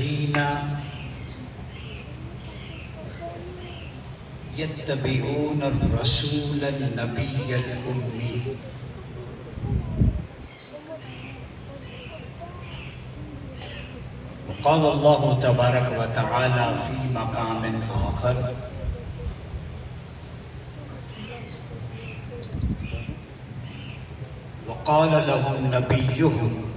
الذین یتبعون الرسول النبی الامی وقال اللہ تبارک و تعالی فی مقام آخر وقال لهم نبیہم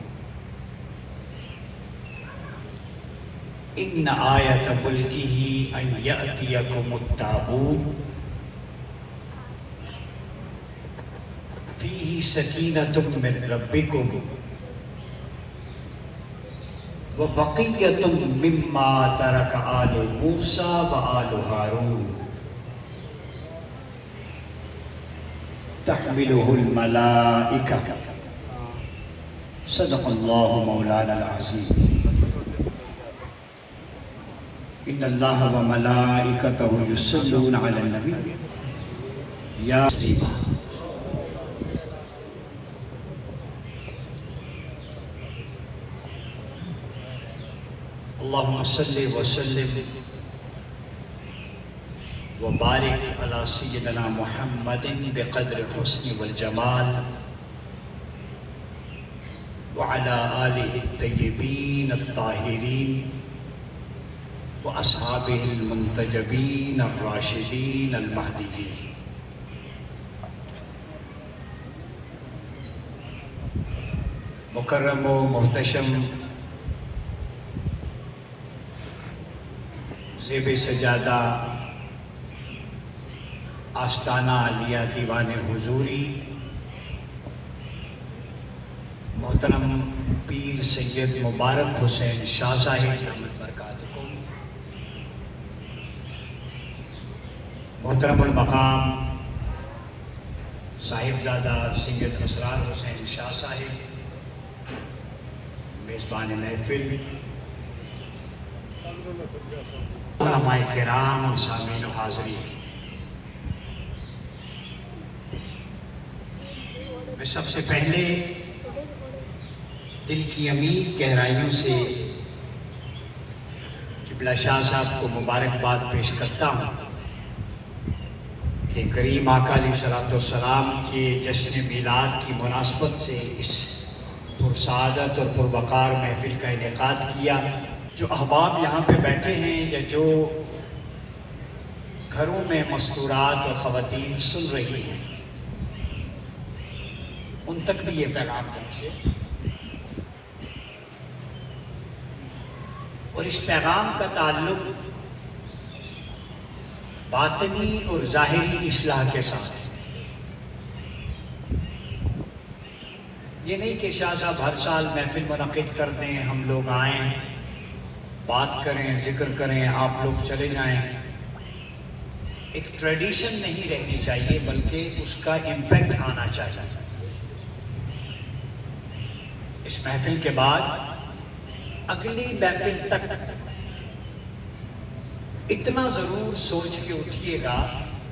ان آیت ملکہ ان یأتیکم التابوت فیہ سکینۃ من ربکم وبقیۃ مما ترک آل موسیٰ وآل ہارون تحملہ الملائکہ صدق اللہ مولانا العظیم ان اللہ وملائکتہ یصلون علی النبی یا تسلیما اللہم صلی وسلم وبارک علی سیدنا محمد بقدر حسن والجمال وعلی آلہ الطیبین الطاہرین واصحابہ المنتجبین الراشدین المہدیین مکرم و محتشم زیب سجادہ آستانہ عالیہ دیوان حضوری محترم پیر سید مبارک حسین شاہ صاحب دامت برکاتکم محترم المقام صاحبزادہ سید اسرار حسین شاہ صاحب میزبان محفل علماء کرام اور سامعین و حاضرین میں سب سے پہلے دل کی عمیق گہرائیوں سے قبلہ شاہ صاحب کو مبارکباد پیش کرتا ہوں کہ کریم آقا علیہ الصلوۃ والسلام کے جشن میلاد کی مناسبت سے اس پرسعادت اور پروقار محفل کا انعقاد کیا۔ جو احباب یہاں پہ بیٹھے ہیں یا جو گھروں میں مستورات اور خواتین سن رہی ہیں ان تک بھی یہ پیغام پہنچے اور اس پیغام کا تعلق باطنی اور ظاہری اصلاح کے ساتھ یہ نہیں کہ شاہ صاحب ہر سال محفل منعقد کر دیں، ہم لوگ آئیں بات کریں ذکر کریں آپ لوگ چلے جائیں۔ ایک ٹریڈیشن نہیں رہنی چاہیے بلکہ اس کا امپیکٹ آنا چاہیے۔ اس محفل کے بعد اگلی محفل تک اتنا ضرور سوچ کے اٹھیے گا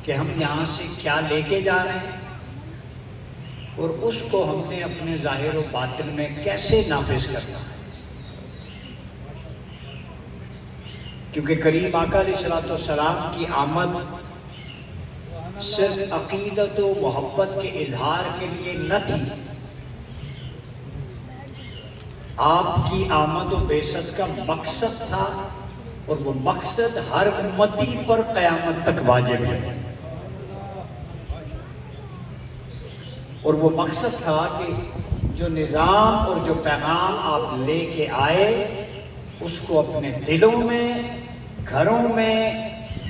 کہ ہم یہاں سے کیا لے کے جا رہے ہیں اور اس کو ہم نے اپنے ظاہر و باطن میں کیسے نافذ کرنا ہے، کیونکہ کریم آقا علیہ الصلوۃ والسلام کی آمد صرف عقیدت و محبت کے اظہار کے لیے نہ تھی، آپ کی آمد و بعثت کا مقصد تھا اور وہ مقصد ہر امتی پر قیامت تک واجب ہے، اور وہ مقصد تھا کہ جو نظام اور جو پیغام آپ لے کے آئے اس کو اپنے دلوں میں، گھروں میں،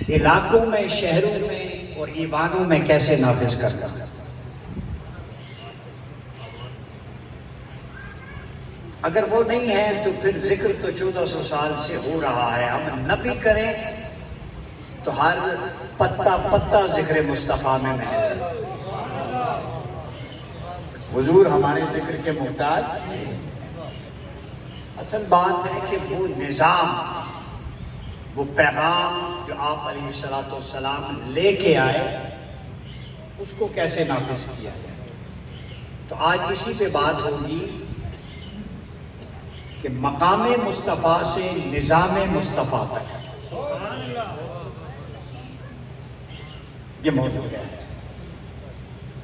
علاقوں میں، شہروں میں اور ایوانوں میں کیسے نافذ کرنا۔ اگر وہ نہیں ہے تو پھر ذکر تو 1400 سال سے ہو رہا ہے، ہم نہ بھی کریں تو ہر پتہ پتہ ذکر مصطفیٰ میں محفوظ ہے۔ حضور ہمارے ذکر کے محتاج۔ اصل بات ہے کہ وہ نظام، وہ پیغام جو آپ علیہ الصلوۃ والسلام لے کے آئے اس کو کیسے نافذ کیا جائے۔ تو آج اسی پہ بات ہوگی کہ مقام مصطفیٰ سے نظام مصطفیٰ تک، یہ موضوع ہے،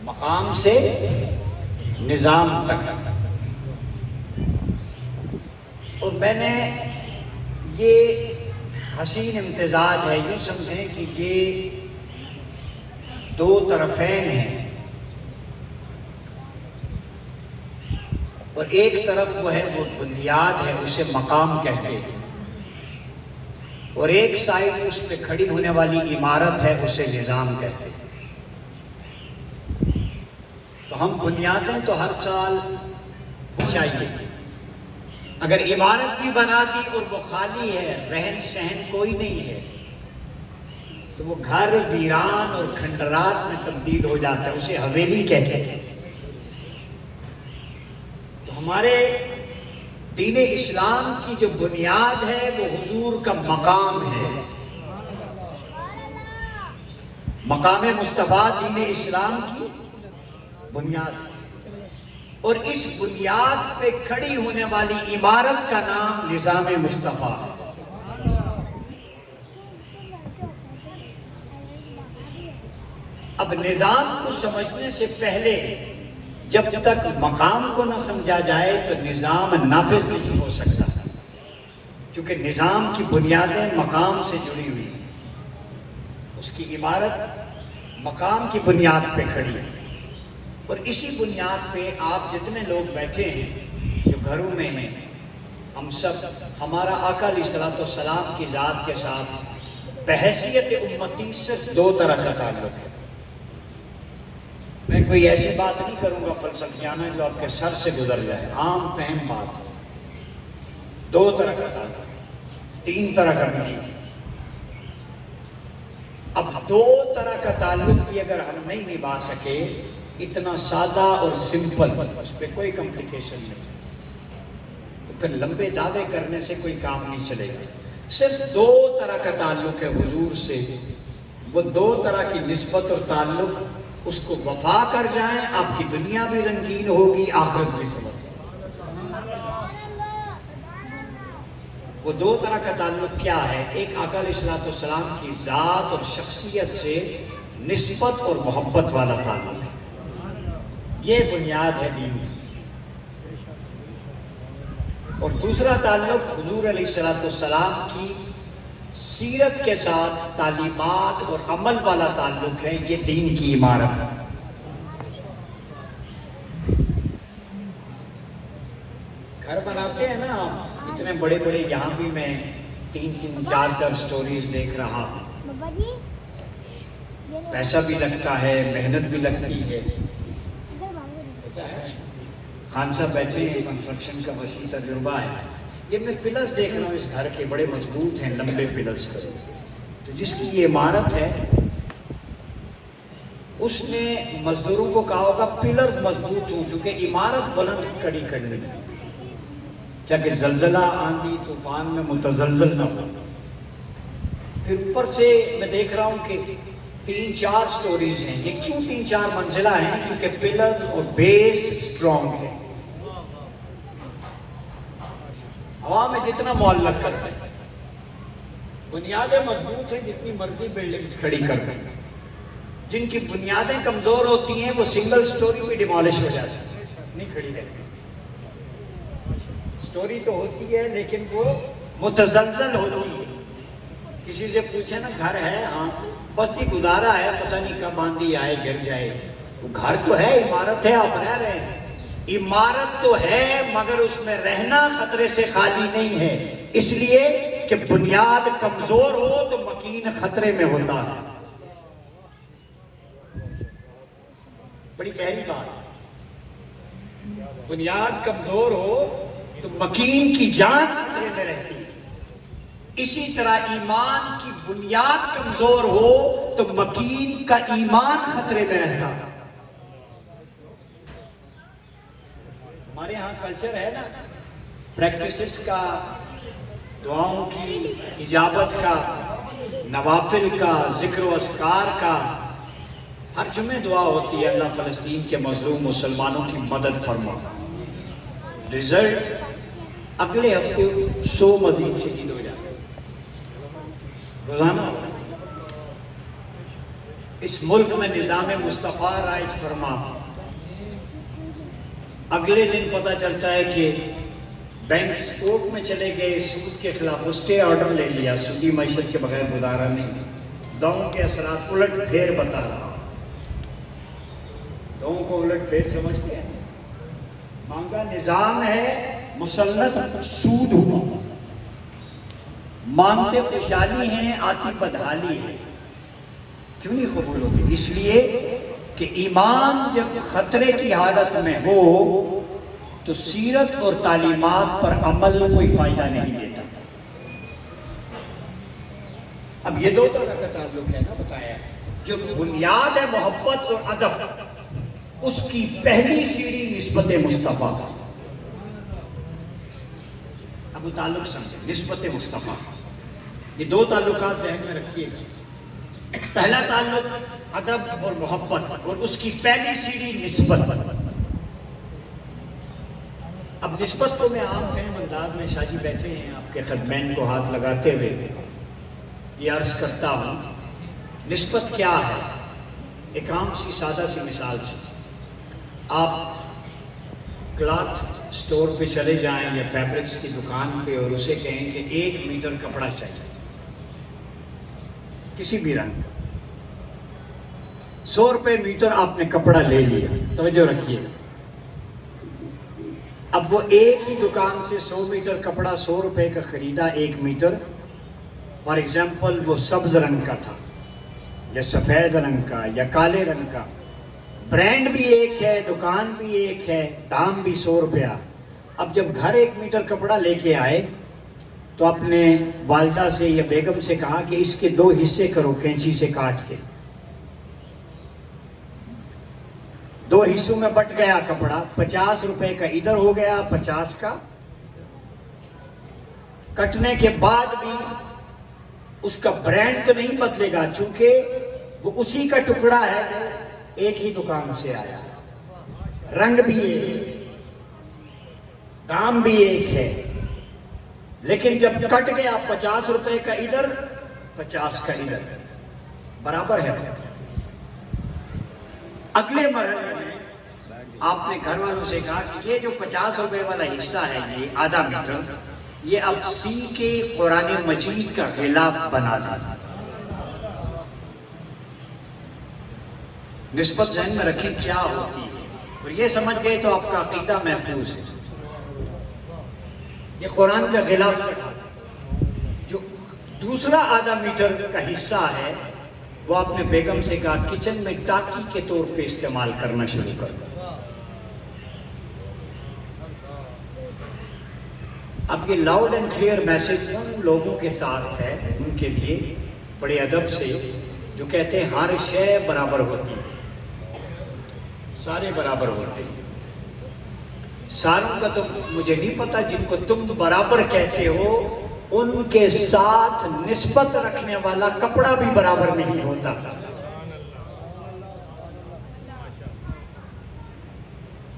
مقام سے نظام تک۔ اور میں نے یہ حسین امتزاج ہے، یوں سمجھیں کہ یہ دو طرفین ہیں، اور ایک طرف وہ ہے وہ بنیاد ہے، اسے مقام کہتے ہیں، اور ایک سائڈ اس پہ کھڑی ہونے والی عمارت ہے، اسے نظام کہتے ہیں۔ تو ہم بنیادیں تو ہر سال چاہیے، اگر عمارت بھی بنا دی اور وہ خالی ہے، رہن سہن کوئی نہیں ہے، تو وہ گھر ویران اور کھنڈرات میں تبدیل ہو جاتا ہے، اسے حویلی کہتے ہیں۔ تو ہمارے دین اسلام کی جو بنیاد ہے وہ حضور کا مقام ہے، مقام مصطفیٰ دین اسلام کی بنیاد ہے، اور اس بنیاد پہ کھڑی ہونے والی عمارت کا نام نظام مصطفیٰ ہے۔ اب نظام کو سمجھنے سے پہلے جب تک مقام کو نہ سمجھا جائے تو نظام نافذ نہیں ہو سکتا، کیونکہ نظام کی بنیادیں مقام سے جڑی ہوئی ہیں، اس کی عمارت مقام کی بنیاد پہ کھڑی ہے، اور اسی بنیاد پہ آپ جتنے لوگ بیٹھے ہیں جو گھروں میں ہیں، ہم سب، ہمارا آقا علیہ الصلوۃ والسلام کی ذات کے ساتھ بحیثیت امتی صرف دو طرح کا تعلق ہے۔ میں کوئی ایسی بات نہیں کروں گا فلسفیانہ جو آپ کے سر سے گزر جائے، عام فہم بات ہے۔ دو طرح کا تعلق، تین طرح کا بھی نہیں۔ اب دو طرح کا تعلق بھی اگر ہم نہیں نبھا سکے، اتنا سادہ اور سمپل، اس پہ کوئی کمپلیکیشن نہیں، تو پھر لمبے دعوے کرنے سے کوئی کام نہیں چلے گا۔ صرف دو طرح کا تعلق ہے حضور سے، وہ دو طرح کی نسبت اور تعلق، اس کو وفا کر جائیں، آپ کی دنیا بھی رنگین ہوگی، آخرت بھی سبق۔ وہ دو طرح کا تعلق کیا ہے؟ ایک آقا علیہ الصلوۃ والسلام کی ذات اور شخصیت سے نسبت اور محبت والا تعلق ہے، یہ بنیاد ہے دین کی۔ اور دوسرا تعلق حضور علیہ الصلوۃ والسلام کی سیرت کے ساتھ تعلیمات اور عمل والا تعلق ہے، یہ دین کی عمارت ہے۔ گھر بناتے ہیں نا آپ، اتنے بڑے بڑے، یہاں بھی میں تین چار سٹوریز دیکھ رہا ہوں، پیسہ بھی لگتا ہے، محنت بھی لگتی ہے۔ خان صاحب بیٹھے ہیں، کنسٹرکشن کا وسیع تجربہ ہے، یہ میں پلرز دیکھ رہا ہوں اس گھر کے، بڑے مضبوط ہیں، لمبے پلرز کرے، تو جس کی یہ عمارت ہے اس نے مزدوروں کو کہا ہوگا پلرز مضبوط ہوں، چونکہ عمارت بلند کڑی کرنی ہے، تاکہ زلزلہ آندھی طوفان میں متزلزل نہ ہو۔ پھر اوپر سے میں دیکھ رہا ہوں کہ 3-4 سٹوریز ہیں، یہ کیوں 3-4 منزلہ ہیں؟ کیونکہ پلرز اور بیس سٹرونگ ہے، ہوا میں جتنا معلق کر دیں، بنیادیں مضبوط ہیں، جتنی مرضی بلڈنگز کھڑی کر دیں، جن کی بنیادیں کمزور ہوتی ہیں وہ سنگل سٹوری بھی ڈیمالش ہو جاتی ہیں، نہیں کھڑی رہتی، سٹوری تو ہوتی ہے لیکن وہ متزلزل ہوتی ہے۔ کسی سے پوچھے نا گھر ہے؟ ہاں، بس یہ گزارا ہے، پتہ نہیں کب آندھی آئے گر جائے، وہ گھر تو ہے، عمارت ہے، آپ رہ رہے ہیں، عمارت تو ہے مگر اس میں رہنا خطرے سے خالی نہیں ہے، اس لیے کہ بنیاد کمزور ہو تو مکین خطرے میں ہوتا ہے۔ بڑی گہری بات ہے، بنیاد کمزور ہو تو مکین کی جان خطرے میں رہتی ہے، اسی طرح ایمان کی بنیاد کمزور ہو تو مکین کا ایمان خطرے میں رہتا ہے۔ ہمارے ہاں کلچر ہے نا پریکٹسز کا، دعاؤں کی اجابت کا، نوافل کا، ذکر و اذکار کا، ہر جمعے دعا ہوتی ہے، اللہ فلسطین کے مظلوم مسلمانوں کی مدد فرما۔ رزلٹ اگلے ہفتے 100 مزید شہید ہو جاتے روزانہ. اس ملک میں نظام مصطفیٰ رائج فرما. اگلے دن پتہ چلتا ہے کہ بینکس کورٹ میں چلے گئے, سود کے خلاف اسٹے آرڈر لے لیا, سودی معیشت کے بغیر گزارا نہیں. داؤں کے اثرات الٹ پھیر بتا رہا. داؤں کو الٹ پھیر سمجھتے ہیں؟ مانگا نظام ہے مسلط سود ہوا, مانگتے خوشحالی ہیں آتی بدحالی ہے. کیوں نہیں قبول ہوتی؟ اس لیے کہ ایمان جب خطرے کی حالت میں ہو تو سیرت اور تعلیمات پر عمل کوئی فائدہ نہیں دیتا. اب یہ دو طرح کا تعلق ہے نا بتایا. جو بنیاد ہے محبت اور ادب, اس کی پہلی سیڑھی نسبت مصطفیٰ. اب وہ تعلق سمجھیں, نسبت مصطفیٰ. یہ دو تعلقات ذہن میں رکھیے گا. پہلا تعلق ادب اور محبت, اور اس کی پہلی سیڑھی نسبت. اب نسبت کو میں عام فہم انداز میں, شاہ جی بیٹھے ہیں آپ کے خدمین کو ہاتھ لگاتے ہوئے یہ عرض کرتا ہوں. نسبت کیا ہے؟ ایک عام سی سادہ سی مثال سے, آپ کلاتھ سٹور پہ چلے جائیں یا فیبرکس کی دکان پہ اور اسے کہیں کہ 1 میٹر کپڑا چاہیے کسی بھی رنگ کا, 100 روپے میٹر آپ نے کپڑا لے لیا. توجہ رکھیے. اب وہ ایک ہی دکان سے 100 میٹر کپڑا 100 روپے کا خریدا, 1 میٹر. فار ایگزامپل وہ سبز رنگ کا تھا یا سفید رنگ کا یا کالے رنگ کا. برانڈ بھی ایک ہے, دکان بھی ایک ہے, دام بھی 100 روپیہ. اب جب گھر 1 میٹر کپڑا لے کے آئے تو اپنے والدہ سے یا بیگم سے کہا کہ اس کے 2 حصے کرو کینچی سے کاٹ کے. 2 حصوں میں بٹ گیا کپڑا, 50 روپے کا ادھر ہو گیا, 50 کا. کٹنے کے بعد بھی اس کا برانڈ تو نہیں بدلے گا, چونکہ وہ اسی کا ٹکڑا ہے, ایک ہی دکان سے آیا, رنگ بھی ایک, دام بھی ایک ہے. لیکن جب کٹ گیا 50 روپے کا ادھر, 50 کا ادھر, برابر ہے. اگلے مرحلے میں آپ نے گھر والوں سے کہا کہ یہ جو 50 روپے والا حصہ ہے, یہ آدھا میٹر, یہ اب سی کے قرآن مجید کا غلاف بنا دینا. نسبت ذہن میں رکھیں کیا ہوتی ہے, اور یہ سمجھ گئے تو آپ کا عقیدہ محفوظ ہے. یہ قرآن کا غلاف. جو دوسرا آدھا میٹر کا حصہ ہے وہ آپ نے بیگم سے کہا کچن میں ٹاکی کے طور پہ استعمال کرنا شروع کر دو. اب یہ loud and clear message in لوگوں کے ساتھ ہے, ان کے لیے بڑے ادب سے, جو کہتے ہیں ہر شے برابر ہوتی ہے, سارے برابر ہوتے ہیں. ساروں کا تو مجھے نہیں پتا, جن کو تم برابر کہتے ہو ان کے ساتھ نسبت رکھنے والا کپڑا بھی برابر نہیں ہوتا.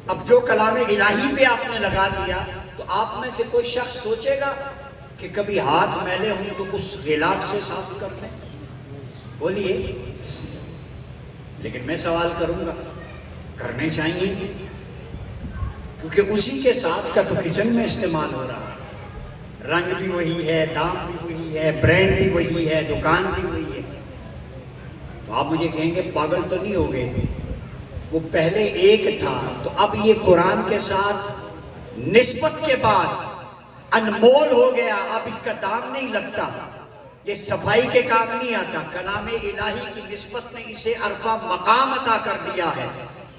اب جو کلام الہی پہ آپ نے لگا دیا تو آپ میں سے کوئی شخص سوچے گا کہ کبھی ہاتھ میلے ہوں تو اس غلاف سے صاف کر دیں؟ بولیے. لیکن میں سوال کروں گا, کرنے چاہیے, کیونکہ اسی کے ساتھ کا تو کچن میں استعمال ہو رہا ہے. رنگ بھی وہی ہے, دام بھی وہی ہے, برانڈ بھی وہی ہے, دکان بھی وہی ہے. تو آپ مجھے کہیں گے پاگل تو نہیں ہو گئے, وہ پہلے ایک تھا تو اب یہ قرآن کے ساتھ نسبت کے بعد انمول ہو گیا, اب اس کا دام نہیں لگتا, یہ صفائی کے کام نہیں آتا. کلام الہی کی نسبت نے اسے عرفہ مقام عطا کر دیا ہے.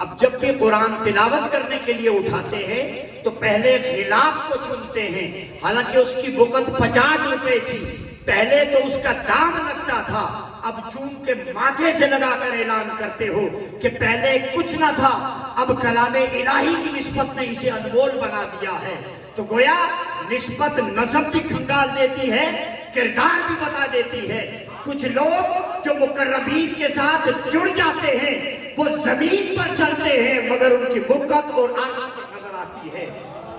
اب جب بھی قرآن تلاوت کرنے کے لیے اٹھاتے ہیں تو پہلے غلاف کو چنتے ہیں, حالانکہ اس کی وقت 50 روپے تھی. پہلے تو اس کا دام لگتا تھا, اب چون کے ماتھے سے لگا کر اعلان کرتے ہو کہ پہلے کچھ نہ تھا, اب کلام الہی کی نسبت نے اسے انمول بنا دیا ہے. تو گویا نسبت نسب بھی کھنگال دیتی ہے, کردار بھی بتا دیتی ہے. کچھ لوگ جو مقربین کے ساتھ جڑ جاتے ہیں وہ زمین پر چلتے ہیں مگر ان کی بکت اور آنکھ نظر آتی ہے.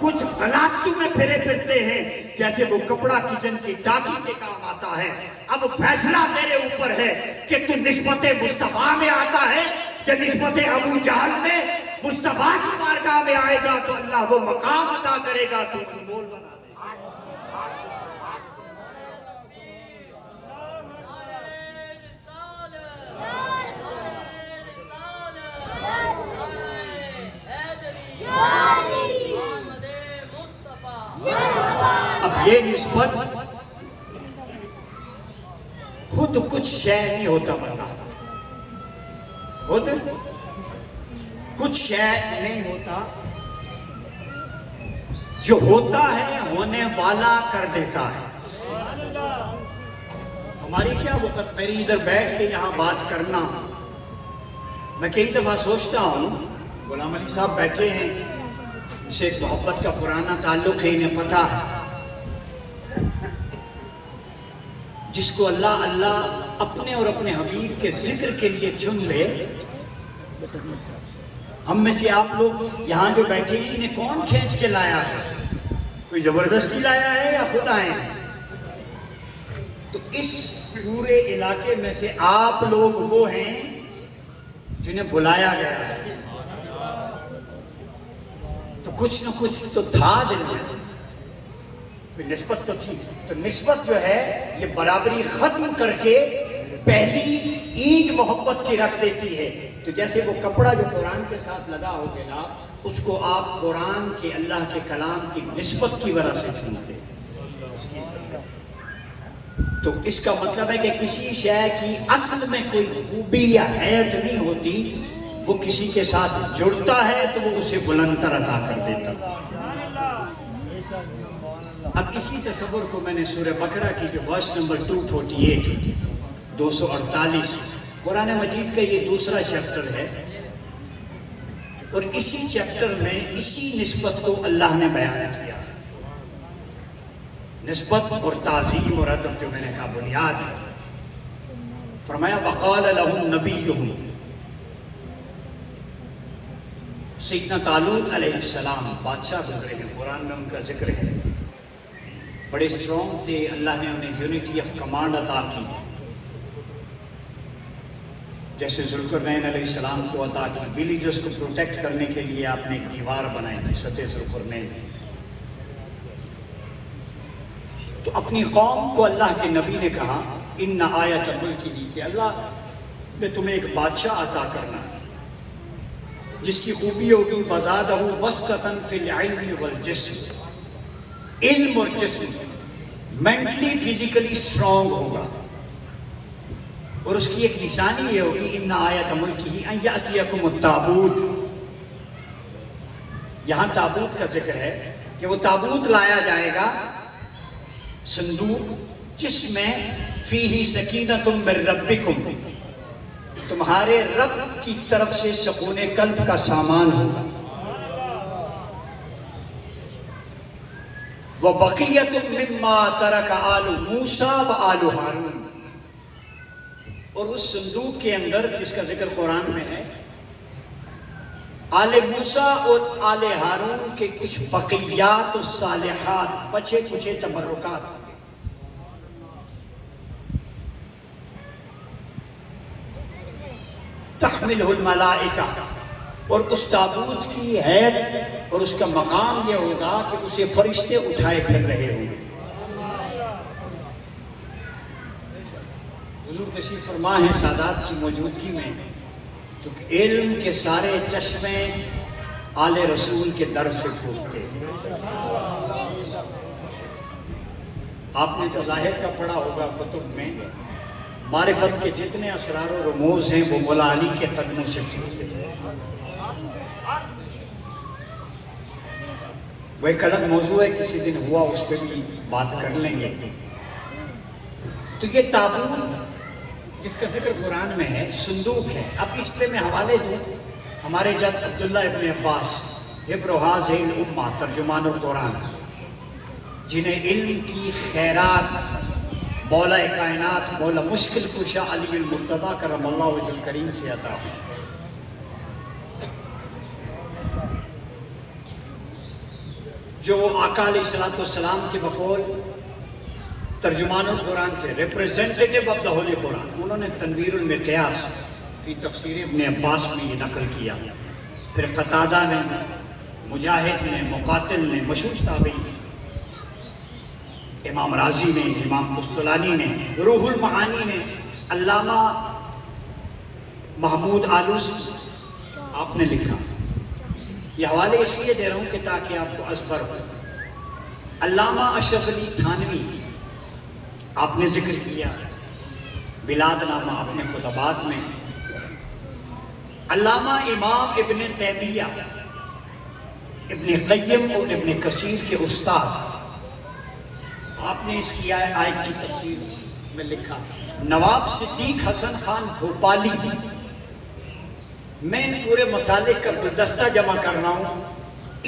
کچھ غلاستوں میں پھرے پھرتے ہیں جیسے وہ کپڑا کچن کی ٹاکی کے کام آتا ہے. اب فیصلہ تیرے اوپر ہے کہ تو نسبت مصطفیٰ میں آتا ہے یا نسبت ابو جہل میں. مصطفیٰ کی بارگاہ میں آئے گا تو اللہ وہ مقام عطا کرے گا، تو انمول بنا دے. اب یہ نسبت خود کچھ شے نہیں ہوتا، بتا خود کچھ شے نہیں ہوتا، جو ہوتا ہے ہونے والا کر دیتا ہے. ہماری کیا وقت، میری ادھر بیٹھ کے یہاں بات کرنا، میں کئی دفعہ سوچتا ہوں غلام علی صاحب بیٹھے ہیں، ان سے ایک محبت کا پرانا تعلق ہے، انہیں پتہ ہے. جس کو اللہ اپنے اور اپنے حبیب کے ذکر کے لیے چن لے. ہم میں سے آپ لوگ یہاں جو بیٹھے ہیں انہیں کون کھینچ کے لایا ہے؟ کوئی زبردستی لایا ہے یا خود آئے ہیں؟ تو اس پورے علاقے میں سے آپ لوگ وہ ہیں جنہیں بلایا گیا ہے. تو کچھ نہ کچھ تو تھا دل میں، کوئی نسبت تو تھی. تو نسبت جو ہے یہ برابری ختم کر کے پہلی اینٹ محبت کی رکھ دیتی ہے. تو جیسے وہ کپڑا جو قرآن کے ساتھ لگا ہو گیا، اس کو آپ قرآن کے اللہ کے کلام کی نسبت کی وجہ سے چنتے. تو اس کا مطلب ہے کہ کسی شے کی اصل میں کوئی خوبی یا حیت نہیں ہوتی، وہ کسی کے ساتھ جڑتا ہے تو وہ اسے بلندتر عطا کر دیتا. اب اسی تصور کو میں نے سورہ بقرہ کی جو ورس نمبر 248 248 قرآن مجید کا یہ دوسرا چیپٹر ہے، اور اسی چیپٹر میں اسی نسبت کو اللہ نے بیان کیا. نسبت اور تعظیم اور ادب جو میں نے کہا بنیاد ہے. فرمایا وقال لهم نبیہم، سیدنا طالوت علیہ السلام بادشاہ گزرے ہیں، قرآن میں ان کا ذکر ہے. بڑے اسٹرانگ تھے، اللہ نے انہیں یونٹی آف کمانڈ عطا کی، جیسے ذوالقرنین علیہ السلام کو عطا کی. ویلیجرز کو پروٹیکٹ کرنے کے لیے آپ نے ایک دیوار بنائی تھی سطح ذوالقرنین. تو اپنی قوم کو اللہ کے نبی نے کہا ان آیت ملکہ، کہ اللہ نے تمہیں ایک بادشاہ عطا کرنا جس کی خوبی ہوگی وزادہ وسطۃ فی العلم والجسم، علم اور جسم مینٹلی فزیکلی اسٹرانگ ہوگا. اور اس کی ایک نشانی یہ ہوگی ان آیت ملکہ ان یأتیکم التابوت. یہاں تابوت کا ذکر ہے کہ وہ تابوت لایا جائے گا، صندوق جس میں فیہ سکینۃ من ربکم، تمہارے رب کی طرف سے سکون قلب کا سامان ہوگا. وَبَقِيَّةٌ مِّمَّا تَرَكَ آلُ مُوسَىٰ وَآلُ ہارون. اور اس صندوق کے اندر جس کا ذکر قرآن میں ہے، آل موسیٰ اور آل ہارون کے کچھ بقیات الصالحات، بچے کچھے تبرکات ہوں گے. تحملہ الملائکہ، اور اس تابوت کی حیثیت اور اس کا مقام یہ ہوگا کہ اسے فرشتے اٹھائے پھر رہے ہوں گے. حضور تشریف فرما ہے سادات کی موجودگی میں، چونکہ علم کے سارے چشمے آل رسول کے در سے پھوٹتے. آپ نے تو ظاہر کا پڑھا ہوگا کتب میں، معرفت کے جتنے اسرار و رموز ہیں وہ مولا علی کے قدموں سے پھوٹتے. وہ ایک الگ موضوع ہے، کسی دن ہوا اس پہ بھی بات کر لیں گے. تو یہ تابوت جس کا ذکر قرآن میں ہے، صندوق ہے. اب اس پہ میں حوالے دوں ہمارے جد عبداللہ ابن عباس حبر هذه الامہ ترجمان القرآن، جنہیں علم کی خیرات مولا کائنات مولا مشکل کشا علی المرتضیٰ کرم اللہ وجہ الکریم سے عطا ہوئی. جو آقا علیہ الصلوۃ والسلام کے بقول ترجمان القرآن تھے، ریپریزنٹیٹو آف دا ہولی قرآن، انہوں نے تنویر المقیاس فی تفسیر ابن عباس میں یہ نقل کیا. پھر قتادہ نے، مجاہد نے، مقاتل نے، مشہور تابعین، امام رازی نے، امام قسطلانی نے، روح المعانی نے، علامہ محمود آلوسی آپ نے لکھا. یہ حوالے اس لیے دے رہا ہوں کہ تاکہ آپ کو ازبر ہو. علامہ اشرف علی تھانوی آپ نے ذکر کیا بلاد نامہ اپنے خطبات میں. علامہ امام ابن تیمیہ، ابن قیم اور ابن کثیر کے استاد، آپ نے اس کی آیت کی تفسیر میں لکھا. نواب صدیق حسن خان بھوپالی، میں پورے مسالک کا گلدستہ جمع کر رہا ہوں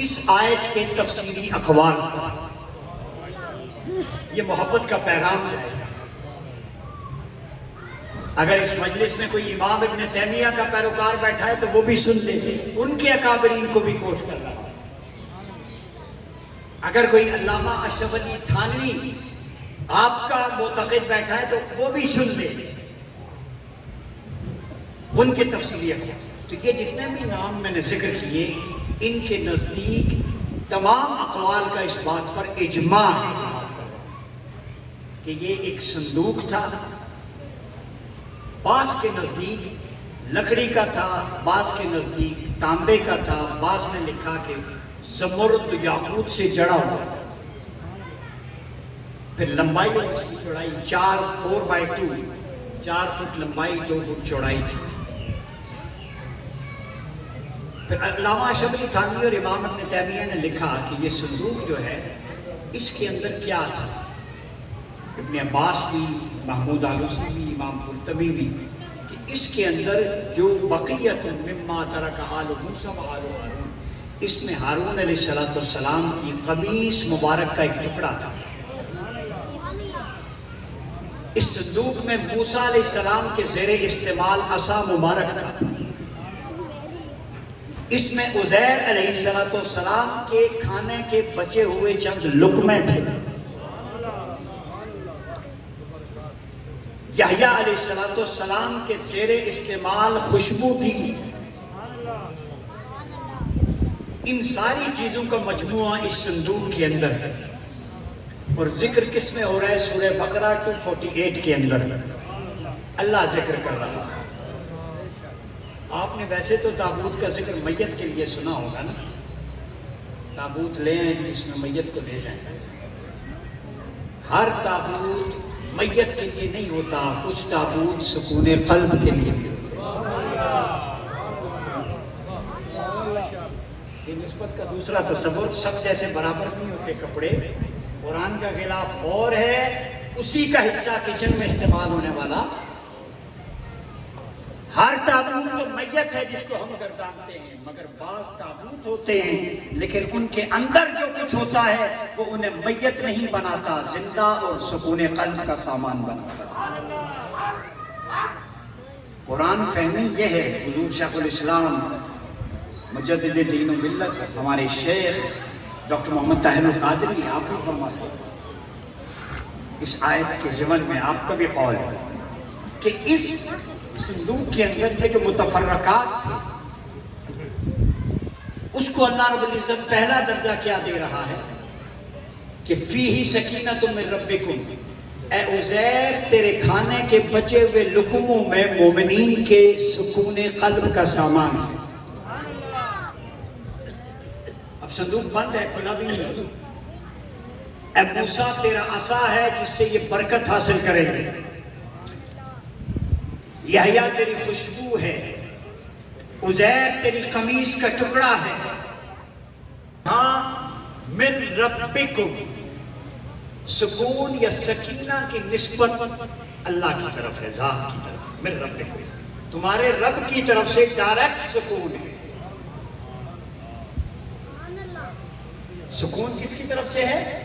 اس آیت کے تفسیری اقوال. یہ محبت کا پیغام ہے. اگر اس مجلس میں کوئی امام ابن تیمیہ کا پیروکار بیٹھا ہے تو وہ بھی سن لے، ان کے اکابرین کو بھی کوٹ کر رہا ہے. اگر کوئی علامہ اشرف علی تھانوی آپ کا معتقد بیٹھا ہے تو وہ بھی سن لے ان کے تفصیلی اقوال. تو یہ جتنے بھی نام میں نے ذکر کیے، ان کے نزدیک تمام اقوال کا اس بات پر اجماع ہے کہ یہ ایک صندوق تھا. بعض کے نزدیک لکڑی کا تھا، بعض کے نزدیک تانبے کا تھا، بعض نے لکھا کہ زمرد یاقوت سے جڑا ہوا تھا. پھر لمبائی اور اس کی چوڑائی 4 فٹ لمبائی، 2 فٹ چوڑائی تھی. پھر علامہ اشرف علی تھانوی اور امام ابن تیمیہ نے لکھا کہ یہ صندوق جو ہے اس کے اندر کیا تھا. ابن عباس بھی، محمود آلوسی بھی، امام قرطبی بھی، کہ اس کے اندر جو بقیت مما ترک آل موسیٰ و آل ہارون، اس میں ہارون علیہ السلام کی قمیص مبارک کا ایک ٹکڑا تھا. اس صندوق میں موسیٰ علیہ السلام کے زیر استعمال عصا مبارک تھا. اس میں عزیر علیہ السلام کے کھانے کے بچے ہوئے چند لقمے تھے. یحییٰ علیہ السلام کے زیر استعمال خوشبو تھی. ان ساری چیزوں کا مجموعہ اس صندوق کے اندر ہے. اور ذکر کس میں ہو رہا ہے؟ سورہ بقرہ 248 کے اندر اللہ ذکر کر رہا ہے. آپ نے ویسے تو تابوت کا ذکر میت کے لیے سنا ہوگا نا، تابوت لے آئیں جی، اس میں میت کو لے جائیں. ہر تابوت میت کے لیے نہیں ہوتا، کچھ تابوت سکون قلب کے لیے بھی ہوتا. یہ نسبت کا دوسرا تصور، سب جیسے برابر نہیں ہوتے کپڑے. قرآن کا غلاف اور ہے، اسی کا حصہ کچن میں استعمال ہونے والا. ہر تابوت تو میت ہے جس کو ہم گردانتے ہیں، مگر بعض تابوت ہوتے ہیں لیکن ان کے اندر جو کچھ ہوتا ہے وہ انہیں میت نہیں بناتا، زندہ اور سکون قلب کا سامان بناتا. قرآن فہمی یہ ہے. حضور شیخ الاسلام مجدد دین و ملت ہمارے شیخ ڈاکٹر محمد طاہر القادری آپ بھی فرماتے ہیں اس آیت کے ضمن میں، آپ کا بھی قول ہے کہ اس صندوق کے اندر یہ جو متفرقات تھے اس کو اللہ رب العزت پہلا درجہ کیا دے رہا ہے کہ فیہ سکینۃ من ربکم، اے عزیر تیرے کھانے کے بچے ہوئے لقموں میں مومنین کے سکون قلب کا سامان ہے. اب صندوق بند ہے، کھلا بھی نہیں. اے موسیٰ تیرا عصا ہے جس سے یہ برکت حاصل کریں گے. یحییٰ تیری خوشبو ہے، عزیر تیری قمیص کا ٹکڑا ہے. ہاں من ربکم، سکون یا سکینہ کی نسبت اللہ کی طرف ہے، ذات کی طرف. من ربکم، تمہارے رب کی طرف سے ڈائریکٹ سکون ہے. سکون کس کی طرف سے ہے؟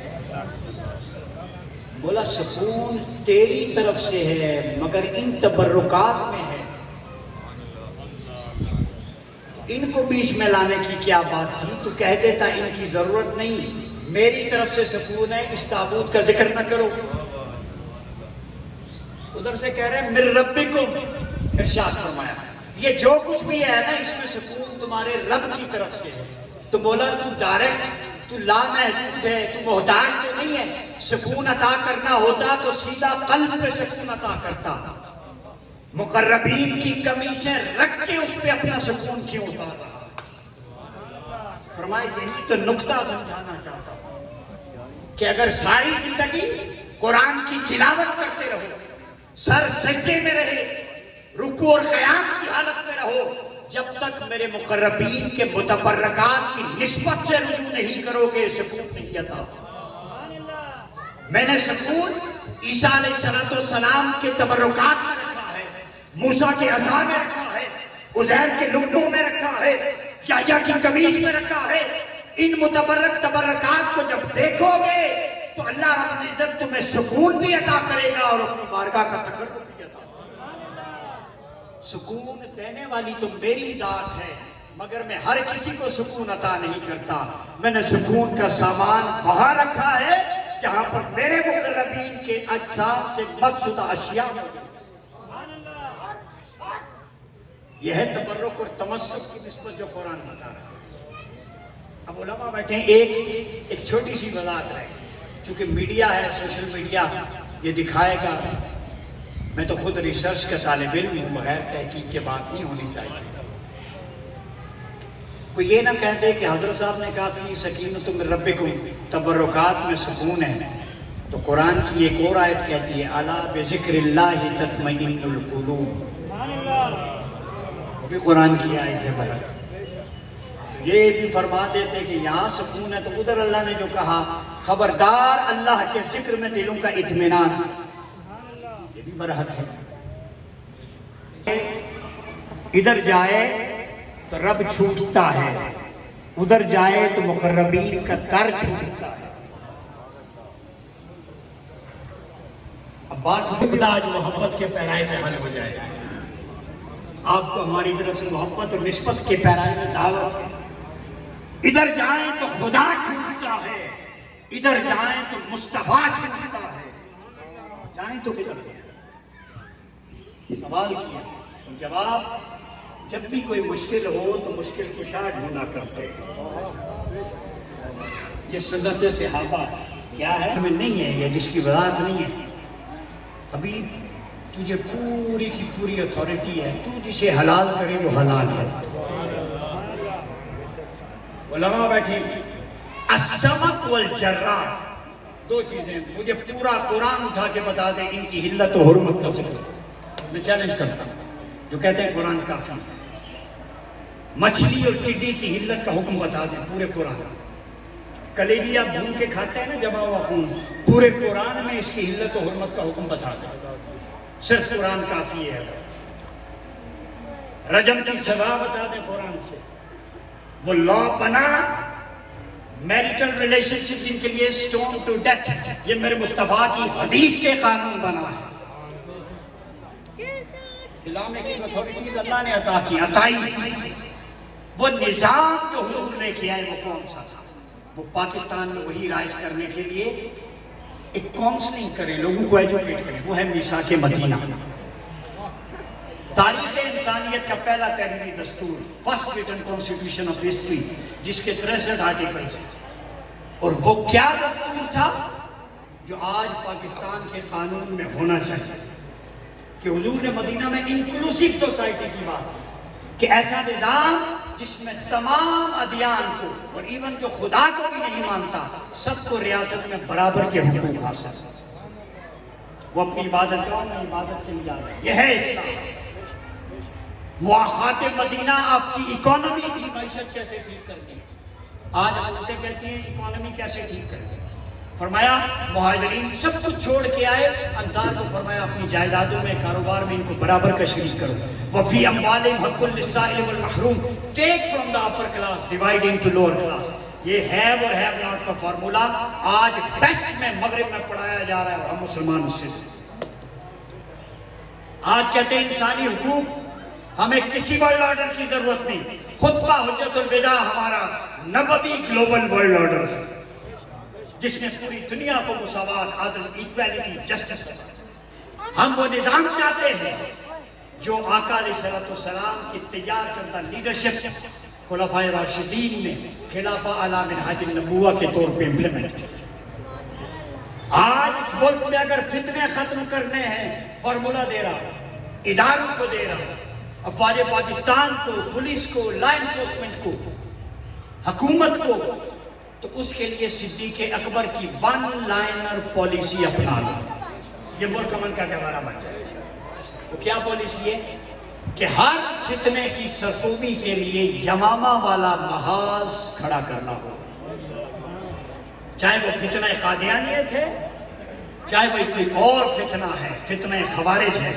بولا سکون تیری طرف سے ہے، مگر ان تبرکات میں ہے. ان کو بیچ میں لانے کی کیا بات تھی؟ تو کہہ دیتا ان کی ضرورت نہیں. میری طرف سے سکون ہے، اس تابوت کا ذکر نہ کرو. ادھر سے کہہ رہے ہیں من ربکم، ارشاد فرمایا یہ جو کچھ بھی ہے نا اس میں سکون تمہارے رب کی طرف سے ہے. تو مولا تو ڈائریکٹ، تو لامحدود ہے، تو محتاج تو نہیں ہے. سکون عطا کرنا ہوتا تو سیدھا قلب پہ سکون عطا کرتا. مقربین کی کمیشیں رکھ کے اس پہ اپنا سکون کیوں اتار رہا؟ فرمائے یہی تو نقطہ سمجھانا چاہتا ہوں کہ اگر ساری زندگی قرآن کی تلاوت کرتے رہو، سر سجدے میں رہے، رکوع اور قیام کی حالت میں رہو، جب تک میرے مقربین کے متبرکات کی نسبت سے رجوع نہیں کرو گے سکون نہیں عطا. میں نے سکون عیسیٰ علیہ السلام کے تبرکات میں رکھا ہے، موسیٰ کے عصا میں رکھا ہے، عزیر کے لقموں میں رکھا ہے، یحییٰ کی قمیص میں رکھا ہے. ان متبرک تبرکات کو جب دیکھو گے تو اللہ رب العزت تمہیں سکون بھی عطا کرے گا اور اپنی بارگاہ کا تقرب بھی عطا کرے گا. سکون دینے والی تو میری ذات ہے، مگر میں ہر کسی کو سکون عطا نہیں کرتا. میں نے سکون کا سامان وہاں رکھا ہے جہاں پر میرے مقربین کے اجسام سے مسجدہ اشیاء موجود. یہ ہے تبرک اور تمسک کی نسبت جو قرآن بتا رہا ہے. اب علماء بیٹھے ہیں، ایک چھوٹی سی وضاحت رہے، چونکہ میڈیا ہے، سوشل میڈیا یہ دکھائے گا. میں تو خود ریسرچ کا طالب علم ہوں، بغیر تحقیق کے بات نہیں ہونی چاہیے. کوئی یہ نہ کہہ دے کہ حضرت صاحب نے کہا فی سکینۃ من ربکم، تبرکات میں سکون ہے، تو قرآن کی ایک اور آیت کہتی ہے الا بذکر اللہ تطمئن القلوب. وہ بھی قرآن کی آیت ہے بھائی. یہ بھی فرما دیتے کہ یہاں سکون ہے تو ادھر اللہ نے جو کہا خبردار اللہ کے ذکر میں دلوں کا اطمینان، یہ بھی برحق ہے. ادھر جائے تو رب چھوٹتا ہے، ادھر جائے تو مقربین کا در چھوٹتا ہے. اب بات سمجھنا آج محبت کے پیرائے میں حل ہو جائے. آپ کو ہماری طرف سے محبت اور نسبت کے پیرائے میں دعوت ہے. ادھر جائیں تو خدا چھوٹتا ہے، ادھر جائیں تو مصطفیٰ چھوٹتا ہے. جائیں تو کدھر سوال کیا، جواب جب بھی کوئی مشکل ہو تو مشکل کشا ڈھونڈا کرتے. یہ سنت صحابہ کیا ہے ہمیں نہیں ہے، یہ جس کی وضاحت نہیں ہے. ابھی تجھے پوری کی پوری اتھارٹی ہے، تو جسے حلال کرے وہ حلال ہے. علماء بیٹھے السمک والجراد، دو چیزیں مجھے پورا قرآن اٹھا کے بتا دیں ان کی حلت و حرمت کا ذکر. میں چیلنج کرتا ہوں جو کہتے ہیں قرآن کافی. مچھلی اور ٹڈی کی حلت کا حکم بتا دیں پورے قرآن. کلیجی آپ بھون کے کھاتے ہیں نا جمع ہوا خون، پورے قرآن میں اس کی حلت و حرمت کا حکم بتا دیں. صرف قرآن کافی ہے. رجم کی سزا بتا دیں قرآن سے. وہ لا بنا میریٹل ریلیشن شپ جن کے لیے سٹون ٹو ڈیتھ، یہ میرے مصطفیٰ کی حدیث سے قانون بنا ہے. اسلامی کی اتھارٹیز اللہ نے عطا کی، عطائی. وہ نظام جو حضور لے کے آئے وہ کون سا تھا؟ وہ پاکستان میں وہی رائج کرنے کے لیے ایک کاؤنسلنگ کریں، لوگوں کو ایجوکیٹ کریں، وہ ہے میثاق مدینہ. تاریخ انسانیت کا پہلا تحریری دستور، first return constitution of history, جس کے 63 آرٹیکلز ہیں. اور وہ کیا دستور تھا جو آج پاکستان کے قانون میں ہونا چاہیے؟ کہ حضور نے مدینہ میں انکلوسیو سوسائٹی کی بات، کہ ایسا نظام جس میں تمام ادیان کو اور ایون جو خدا کو بھی نہیں مانتا سب کو ریاست میں برابر کے حقوق حاصل. وہ اپنی عبادت گاہ میں عبادت کے لیے آ رہے. یہ ہے اسلام. مواخات مدینہ آپ کی اکانومی کی معیشت کیسے ٹھیک کرنی. آج حضرتیں کہتی ہیں اکانومی کیسے ٹھیک کرنی. فرمایا مہاجرین سب کچھ چھوڑ کے آئے، انصار کو فرمایا اپنی جائیدادوں میں کاروبار میں ان کو برابر کا شریک کرو. وفی اموالہم حق للسائل والمحروم، take from the upper class divide into lower class. یہ ہیو اور ہیو ناٹ کا فارمولا آج ویسٹ میں مغرب میں پڑھایا جا رہا ہے اور ہم مسلمان اس سے. آج کہتے ہیں انسانی حقوق، ہمیں کسی ورلڈ آرڈر کی ضرورت نہیں. خطبہ حجت الوداع ہمارا نبوی گلوبل ورلڈ آرڈر ہے. جس میں پوری دنیا کو مساوات، عدل، ایکویلٹی، جسٹس ہوتا. ہم وہ نظام چاہتے ہیں جو آقا علیہ الصلوۃ والسلام کی تیار کردہ لیڈرشپ خلفائے راشدین نے خلافہ اعلیٰ منہاج النبوہ کے طور پہ امپلیمنٹ کی. آج اس ملک میں اگر فتنے ختم کرنے ہیں، فارمولہ دے رہا، اداروں کو دے رہا، افواج پاکستان کو، پولیس کو، لا انفورسمنٹ کو، حکومت کو، تو اس کے لیے صدیق اکبر کی ون لائنر پالیسی اپنا لو. یہ ملک امن کا گہوارہ بن جائے. وہ کیا پالیسی ہے کہ ہر فتنے کی سرکوبی کے لیے یمامہ والا محاذ کھڑا کرنا ہو. چاہے وہ فتنہ قادیانیت ہے، چاہے وہ کوئی اور فتنہ ہے، فتنہ خوارج ہے،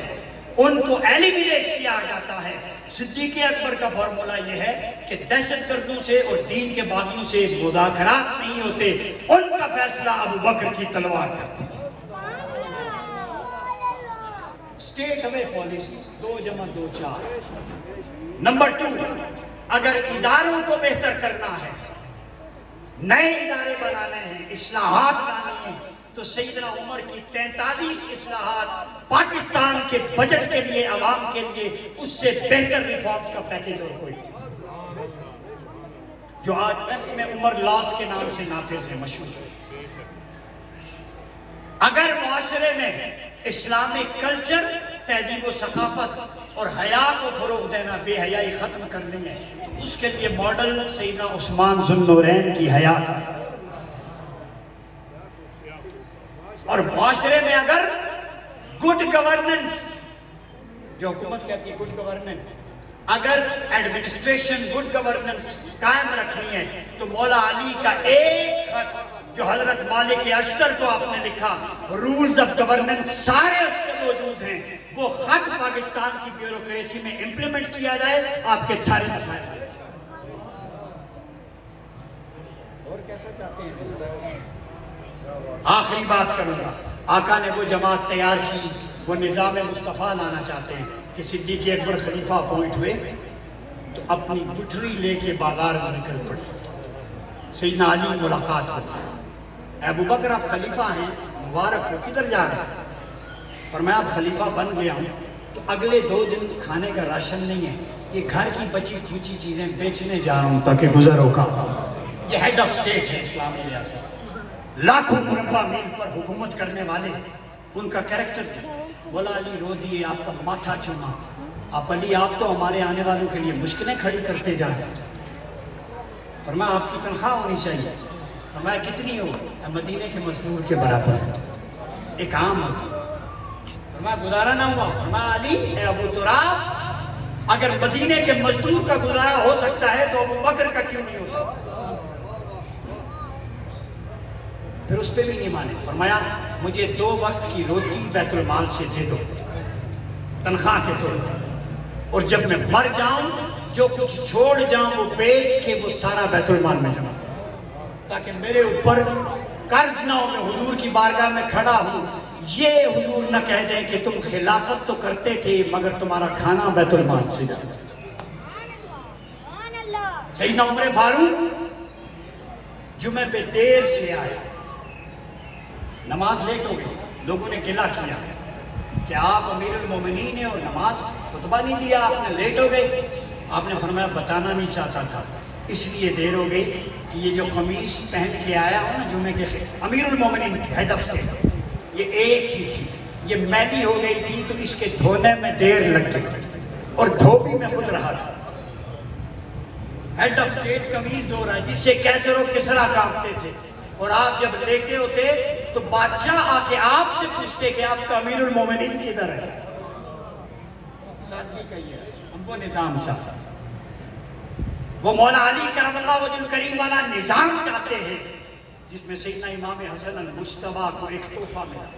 ان کو ایلیمینیٹ کیا جاتا ہے. صدیق اکبر کا فارمولہ یہ ہے کہ دہشت گردوں سے اور دین کے باغیوں سے مذاکرات نہیں ہوتے، ان کا فیصلہ ابو بکر کی تلوار کرتی ہے. اسٹیٹ اوے پالیسی 2+2 4. نمبر 2، اگر اداروں کو بہتر کرنا ہے، نئے ادارے بنانے ہیں، اصلاحات لانی ہیں، تو سیدنا عمر کی 43 اصلاحات پاکستان کے بجٹ کے لیے، عوام کے لیے اس سے بہتر ریفارمز کا پیکیج اور کوئی نہیں، جو آج ویسٹ میں عمر لاس کے نام سے نافذ ہے، مشہور ہے. اگر معاشرے میں اسلامک کلچر، تہذیب و ثقافت اور حیا کو فروغ دینا، بے حیائی ختم کرنی ہے، تو اس کے لیے ماڈل سیدنا عثمان ذو النورین کی حیا کا. اور معاشرے میں اگر گڈ گورننس، جو حکومت کہتی ہے گڈ گورننس، اگر ایڈمنسٹریشن گڈ گورننس قائم رکھنی ہے، تو مولا علی کا ایک خط جو حضرت مالک اشتر کو آپ نے لکھا، رولز آف گورننس سارے اس میں موجود ہیں، وہ خط پاکستان کی بیوروکریسی میں امپلیمنٹ کیا جائے، آپ کے سارے مسائل. اور کیسا چاہتے ہیں؟ آخری بات کروں گا. آقا نے وہ جماعت تیار کی، وہ نظام مصطفیٰ لانا چاہتے ہیں کہ صدیق اکبر خلیفہ اپوائنٹ ہوئے تو اپنی گٹھری لے کے بازار میں نکل پڑے. سیدنا علی ملاقات ہوتی ہے. ابو بکر آپ خلیفہ ہیں، مبارک ہو، کدھر جا رہے ہیں؟ فرمایا آپ خلیفہ بن گیا ہوں تو اگلے 2 دن کھانے کا راشن نہیں ہے، یہ گھر کی بچی کھوچی چیزیں بیچنے جا رہا ہوں تاکہ گزر ہوگا. یہ ہیڈ آف سٹیٹ ہے اسلامی ریاست، لاکھوں مربع میل پر حکومت کرنے والے، ان کا کریکٹر تھا. مولا علی رو دیے، آپ کا ماتھا چوما. آپ علی، آپ تو ہمارے آنے والوں کے لیے مشکلیں کھڑی کرتے جا رہے ہیں. فرمایا آپ کی تنخواہ ہونی چاہیے. فرمایا کتنی ہو؟ مدینے کے مزدور کے برابر، ایک عام مزدور. فرمایا گزارا نہ ہوا. فرمایا علی اے ابو تراب، اگر مدینے کے مزدور کا گزارا ہو سکتا ہے تو ابو بکر کا کیوں نہیں ہوتا؟ پھر اس پہ بھی نہیں مانے. فرمایا مجھے 2 وقت کی روٹی بیت المال سے دے دو تنخواہ کے طور پر، اور جب میں مر جاؤں جو کچھ چھوڑ جاؤں وہ بیچ کے وہ سارا بیت المال میں جمع، تاکہ میرے اوپر قرض نہ ہو. میں حضور کی بارگاہ میں کھڑا ہوں، یہ حضور نہ کہہ دیں کہ تم خلافت تو کرتے تھے مگر تمہارا کھانا بیت المال سے جاتا. سیدنا عمر فاروق جمعہ پہ دیر سے آئے، نماز لیٹ ہو گئی. لوگوں نے گلہ کیا کہ آپ امیر المومنین ہیں اور نماز خطبہ نہیں دیا، آپ نے لیٹ ہو گئے. آپ نے فرمایا بتانا نہیں چاہتا تھا، اس لیے دیر ہو گئی کہ یہ جو قمیص پہن کے آیا ہوں نا جمعے کے امیر المومنین ہیڈ آف سٹیٹ، یہ ایک ہی تھی، یہ میلی ہو گئی تھی تو اس کے دھونے میں دیر لگ گئی اور دھوبی میں خود رہا تھا. ہیڈ آف سٹیٹ قمیص دھو رہا ہے جس سے کیسر و کسرا کانپتے تھے، اور آپ جب لیٹے ہوتے تو بادشاہ آ کے آپ سے پوچھتے کہ آپ کا امیر المومنین کدھر ہے. سادگی کا یہ ہے، ہم وہ نظام چاہتے ہیں، وہ مولا علی کرم اللہ وجہ الکریم والا نظام چاہتے ہیں جس میں سیدنا امام حسن المجتبیٰ کو ایک تحفہ ملا.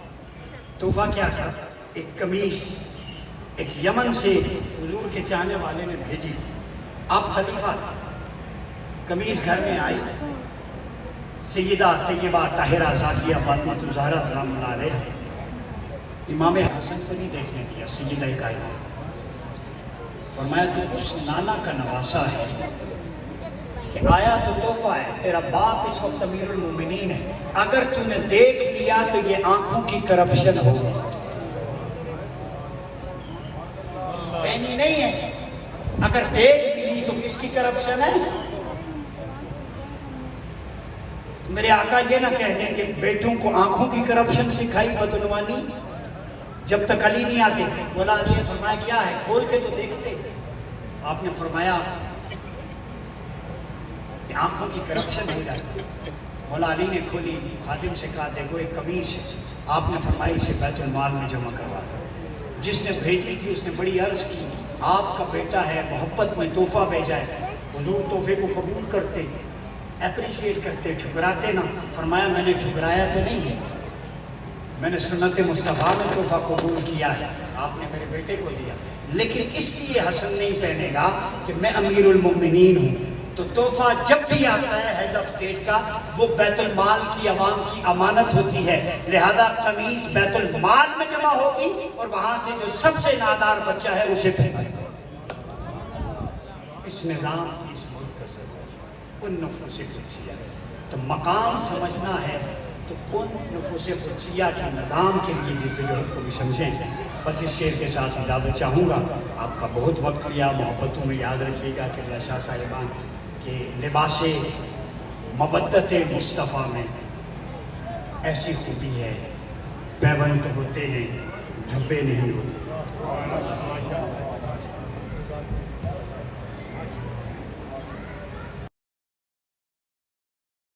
تحفہ کیا تھا؟ ایک قمیص، ایک یمن سے حضور کے چاہنے والے نے بھیجی. آپ خلیفہ تھے، قمیص گھر میں آئی. سیدہ طیبہ طاہرہ زاکیہ فاطمہ الزہرا سلام اللہ علیہ امام حسن سے بھی دیکھنے دیا. سیدہ کائنات فرمایا تو اس نانا کا نواسہ ہے کہ آیا تو تحفہ ہے، تیرا باپ اس وقت امیر المومنین ہے، اگر تو نے دیکھ لیا تو یہ آنکھوں کی کرپشن ہوگی، پہنی نہیں ہے، اگر دیکھ بھی لی تو کس کی کرپشن ہے؟ میرے آقا یہ نہ کہہ دیں کہ بیٹوں کو آنکھوں کی کرپشن سکھائی بدعنوانی، جب تک علی نہیں آتے۔ مولا علی نے فرمایا کیا ہے، کھول کے تو دیکھتے۔ آپ نے فرمایا کہ آنکھوں کی کرپشن ہو جاتی۔ مولا علی نے کھولی، خادم سے کہا دیکھو ایک قمیص ہے، آپ نے فرمایا اسے بیت المال میں جمع کروا دو۔ جس نے بھیجی تھی اس نے بڑی عرض کی، آپ کا بیٹا ہے، محبت میں تحفہ بھیجا ہے، حضور تحفے کو قبول کرتے، اپریشیٹ کرتے، ٹھکراتے نہ۔ فرمایا میں نے ٹھکرایا تو نہیں ہے، میں نے سنت مصطفیٰ میں تحفہ قبول کیا ہے، آپ نے میرے بیٹے کو دیا، لیکن اس لیے حسن نہیں پہنے گا کہ میں امیر المومنین ہوں۔ تو تحفہ جب بھی آتا ہے ہیڈ آف اسٹیٹ کا، وہ بیت المال کی عوام کی امانت ہوتی ہے، لہذا قمیص بیت المال میں جمع ہوگی اور وہاں سے جو سب سے نادار بچہ ہے اسے پہنائے گا۔ اس نظام کی اس ملک کا ضرورت ان نفوس قدسیہ ہے، تو مقام سمجھنا ہے تو ان نفوس قدسیہ کے نظام کے لیے جدوجہد کو بھی سمجھیں۔ بس اس شعر کے ساتھ اجازت چاہوں گا، آپ کا بہت وقت لیا، محبتوں میں یاد رکھیے گا کہ اللہ شاہ صاحبان کہ لباس مودت مصطفیٰ میں ایسی خوبی ہے، پیوند ہوتے ہیں دھبے نہیں ہوتے۔